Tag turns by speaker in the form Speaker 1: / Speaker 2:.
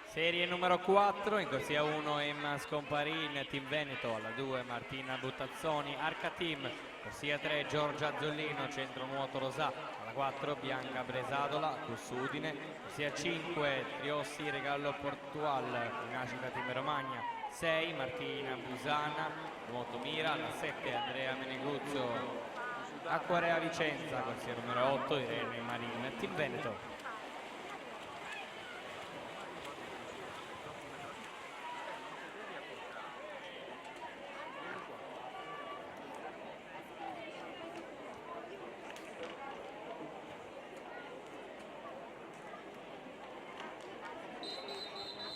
Speaker 1: Serie numero 4, in corsia 1 Emma Scomparin, Team Veneto, alla 2 Martina Buttazzoni, Arca Team, corsia 3 Giorgia Zollino, Centro Nuoto Rosà, alla 4 Bianca Bresadola, Cus Udine, corsia 5 Triossi Regallo Portual, Rinascita Team Romagna, 6 Martina Busana, Nuoto Mira, alla 7 Andrea Meneguzzo, Acquarea Vicenza, corsia numero 8 Irene Marin, Team Veneto.